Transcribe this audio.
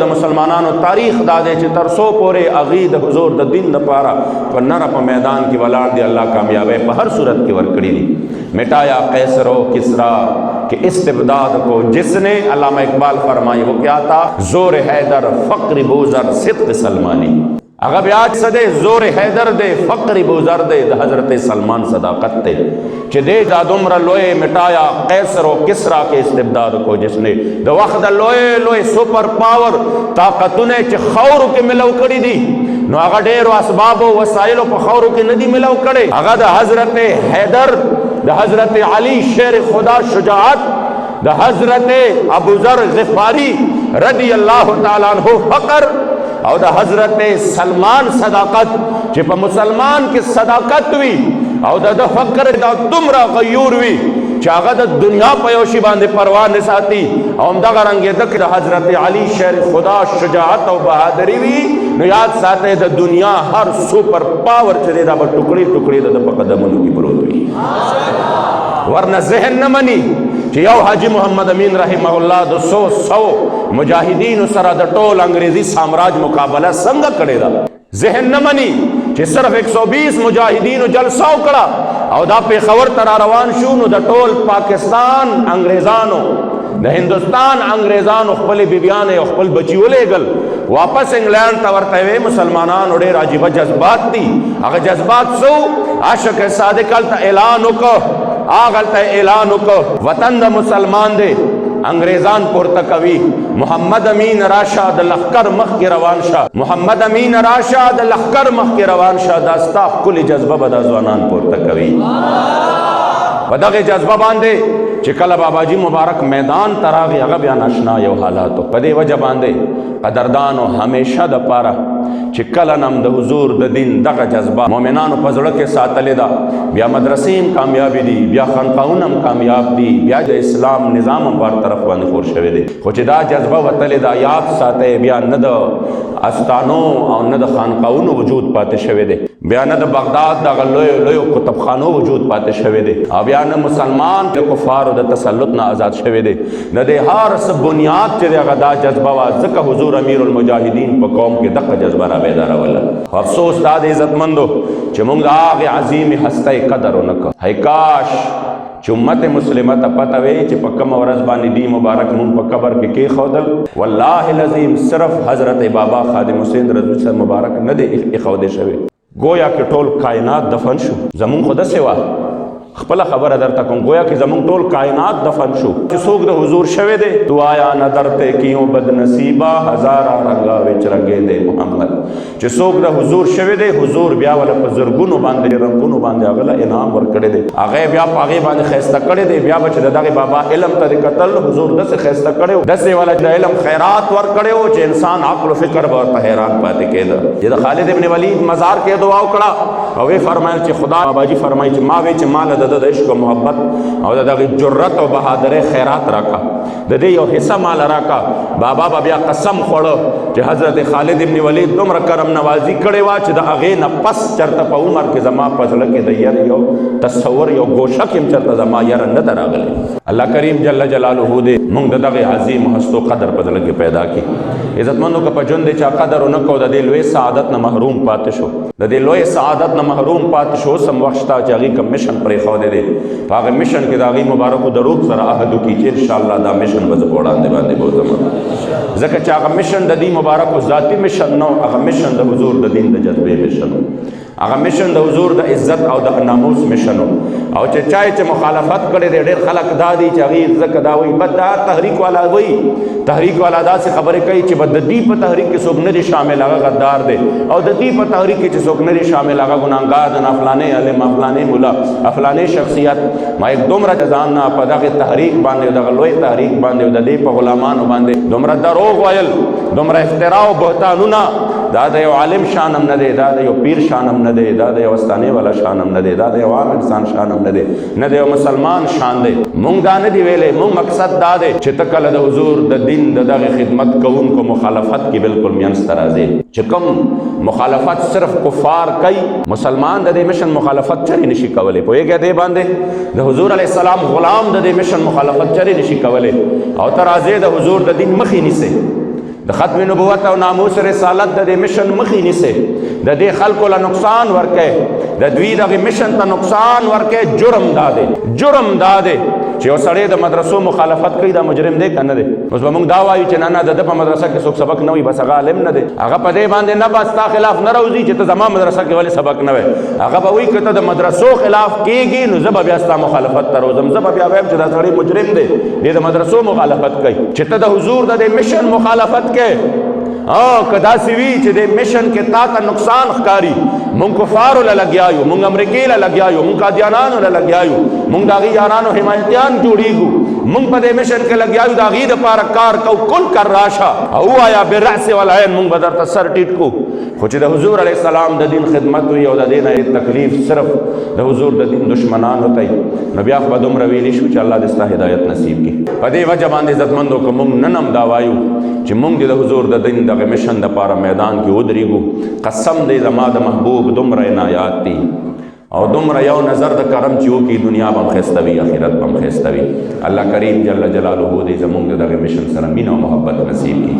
د مسلمانانو تاریخ دا دی چې تر څو پورې هغوی د حضور د دین دپاره په نره په میدان کې ولاړ دی، الله کامیابی په هر صورت کې ورکړي دي۔ مٹایا قیصر و کسرا کہ استبداد کو جس نے، علامہ اقبال فرمائی وہ کیا تھا، زور حیدر فقر بوزر صدق سلمانی۔ اگر بیاج سدے زور حیدر دے فقر بوزر دے دا حضرت سلمان صداقت دے چھ دے دا دمر لوئے مٹایا قیصر و کسرا کے استبداد کو جس نے دا وقت لوئے سپر پاور طاقتنے چھ خورو کے ملو کری دی نو آگا دیر و اسباب و وسائل و خورو کے ندی ملو کرے۔ آگا دا حضرت حیدر، دا حضرت علی شیر خدا شجاعت، دا حضرت ابو ذر غفاری رضی اللہ تعالیٰ عنہ فقر، اور دا حضرت سلمان صداقت چھ پا مسلمان کی صداقت ہوئی، اور دا فقر دا دمرا غیور ہوئی چاگا دا دنیا پیوشی باندے پروان نساتی، اور دا رنگی دک دا حضرت علی شیر خدا شجاعت و بہادری ہوئی نو یاد ساتے دا دنیا ہر سپر پاور چلے دا با ٹکڑی ٹکڑی دا پا قدمونو کی برود ہوئی۔ ورنہ ذہن نہ منی کہ یو حاجی محمد امین رحمہ اللہ دو سو مجاہدین سرا دا ٹول انگریزی سامراج مقابلہ سنگا کرے دا، ذہن نہ منی کہ صرف 120 مجاہدین جلسہ کڑا او دا پہ خور ترا روان شونو دا ٹول پاکستان انگریزانو دا ہندوستان انگریزانو اخپل بیبیانے اخپل بچیو لے گل واپس انگلینڈ تورتے ہوئے مسلمانان اڑے راجبہ جذبات دی، اگر جذبات سو عاشق صادقال تا اعلانو کو آگل تا اعلانو کو وطن دا مسلمان دے انگریزان پورتکوی محمد امین راشد لخکر مخ کی روان شاہ، محمد امین راشد لخکر مخ کی روان شاہ داستا کلی جذبہ بدا زوانان پورتکوی بدغ جذبہ باندے چکل بابا جی مبارک میدان تراغی اگا بیان اشنا یو حالاتو پدے وجہ باندے قدردانو ہمیشہ دا پارا چکل نم دا حضور دا دین دا جذبہ مومنانو پزڑک کے ساتھ لے دا بیا مدرسیم کامیابی دی، بیا خانقاونم کامیاب دی، بیا دا اسلام نظام بار طرف باندے خور شوے دے خوچ دا جذبہ وطلے دا یاد ساتے بیا ند استانو او ند خانقاونو وجود پاتے شوے دے، بیا ند بغداد دا لویو کتب خانو وجود پاتے شوے دے، بیا ند مسلمان دے کفار دا تسلط نا آزاد شوے دے، ندے ہار سب بنیاد چے دے اگا دا جذبہ وازکا حضور امیر المجاہدین پا قوم کے دقا جذبہ را بیدارا والا۔ افسوس دا دے عزت مندو چے مونگ دا آغی عظیم ہستے قدر نکا، ہے کاش چھ امت مسلمت پتوے چھ پا کم ورزبانی دی مبارک مون پا قبر کے خودل واللہ العظیم صرف حضرت بابا خادم حسین رضی سے مبارک ندے اخودے شوے گویا کہ ٹول کائنات دفن شو زمون خدا سوا خپل خبر در تکوں گویا کہ زمون ٹول کائنات دفن شو چھ سوک دا حضور شوے دے تو آیا ندرتے کیوں بد نصیبہ ہزارہ رنگا وچ رنگے دے محمد چھ سوک دا حضور شوے دے حضور بیا والا پا زرگونو باندے رنگونو باندے اگلا انعام ور کڑے دے آگے بیا پاگے باندے خیستہ کڑے دے بیا بچ داگے بابا علم تا دے قتل حضور دس خیستہ کڑے ہو دس والا دا علم خیرات ور کڑے ہو چھ انسان عقل و فکر بہت حیران پاتے کے دا یہ دا خالد ابن ولید مزار کے دعاو کڑا اوے فرمائل چھ خدا بابا جی فرمائی چھ ماوے چھ مال دا عشق و محبت اور دا جرت و بہادر خیرات رکھا دے یو حصہ مال رکھا بابا بابیا قسم خوڑو کہ حضرت خالد ابن ولید دمر کرم نوازی کڑے وا چھ دا اغین پس چرتا پا عمر کے زما پزلک دیر یو تصور یو گوشکیم چرتا زما یر ندر آگلے اللہ کریم جل جلالہ دے منگ دا عظیم حسد و قدر پزلک پیدا کی عزت مندوں کا پجن دے چا قدر و نکو دا دے لوے سعادت نہ محروم پاتشو دا دے لوے سعادت نہ محروم پاتشو سم وقتا چاگی کا مشن پر خودے دے پاک مشن کے داغی مبارک و دروب سر آہدو کی چی انشاءاللہ دا مشن بز بوڑان دے باندے بہت زمان زکر چاگا مشن دا دی مبارک و ذاتی مشن نو اگا مشن دا حضور دا دین دا جذبے مشن اگا مشن دا حضور دا عزت او دا ناموس مشنو او چے چاہے چے مخالفت کرے دے دیر خلق دا دی چاگی عزت دا وی بد دا تحریک والا وی تحریک والا دا سے خبریں کئی چے بد دی پا تحریک کے سوک نری شامل آگا غدار دے او دا دی پا تحریک کے سوک نری شامل آگا گناہگار دن افلانے علم افلانے مولا افلانے شخصیت ما ایک دومرہ جزاننا پا دا تحریک باندے دا غلوی تحریک باندے دا دی پا غلامانو باندے دومرہ دروغ وائل دومرہ افتراء و بہتانونا دا دا یو عالم شانم ندے دا دا یو پیر شانم ندے دا دا یو استانے والا شانم ندے دا دا یو عام انسان شانم ندے ندے یو مسلمان شان دے مونگ دا ندی ویلے مونگ مقصد دا دے چھتکل دا حضور دا دین دا دا خدمت کون کو مخالفت کی بالکل میانستر آزے چکم مخالفت صرف کفار کئی مسلمان دا دے مشن مخالفت چری نشی کولے پوئے گیا دے باندے دا حضور علیہ السلام غلام دا دے مشن مخالفت چری نشی کولے او تر آزے دا حضور دا دین مخی نسے د ختم نبوت او ناموس رسالت د مشن مخې نیسه، د دې خلکو له نقصان ورکې، د دوی دغه مشن ته نقصان ورکې. جرم دا دی، جرم دا دی چې یو سړی د مدرسو مخالفت کوي، دا مجرم دی که نه دی؟ اوس به موږ دا وایو چې نه نه د ده په مدرسه کې څوک سبق نه وي، بس هغه عالم نه دی، هغه په دې باندې نه به ستا خلاف نه راوځي چې ته زما مدرسه کې ولې سبق نه وی. هغه به وایي که ته د مدرسو خلاف کېږي نو زه به بیا ستا مخالفت ته راوځم، زه به بیا وایم چې دا سړی مجرم دی، دی د مدرسو مخالفت کوي. چې ته د حضور د دې مشن مخالفت کوې، که داسې وي چې د مشن کې تا ته نقصان ښکاري، مونږ کفارو له لګیا یو، مونږ امریکې له لګیا یو، مونږ قادیانانو له لګیا یو، مونږ د هغې یارانو حمایتیان جوړېږو، مونږ په دې مشن کې لګیا یو، د هغې دپاره کار کوو، کل کر راشه او ووایه بالرأس والعین، مونږ به درته سر ټیټ کړو. خو چې د حضور علیه السلام د دین خدمت وي او د دې نه تکلیف صرف د حضور د دین دشمنانو ته وي، نو بیا خو به دومره ویلی شو چې الله دې ستا هدایت نصیب کړي. په دې وجه باندې عزتمندو که مونږ نن هم دا وایو چې مونږ د حضور د دین دغه مشن دپاره میدان کې ودرېږو، قسم دی زما د محبوب دومره عنایات دي او دومره یو نظر د کرم چې وکړي، دنیا به هم ښایسته وي، آخرت به هم ښایسته وي. الله کریم جل جلاله دې زمونږ د دغه مشن سره مینه او محبت نصیب کړي.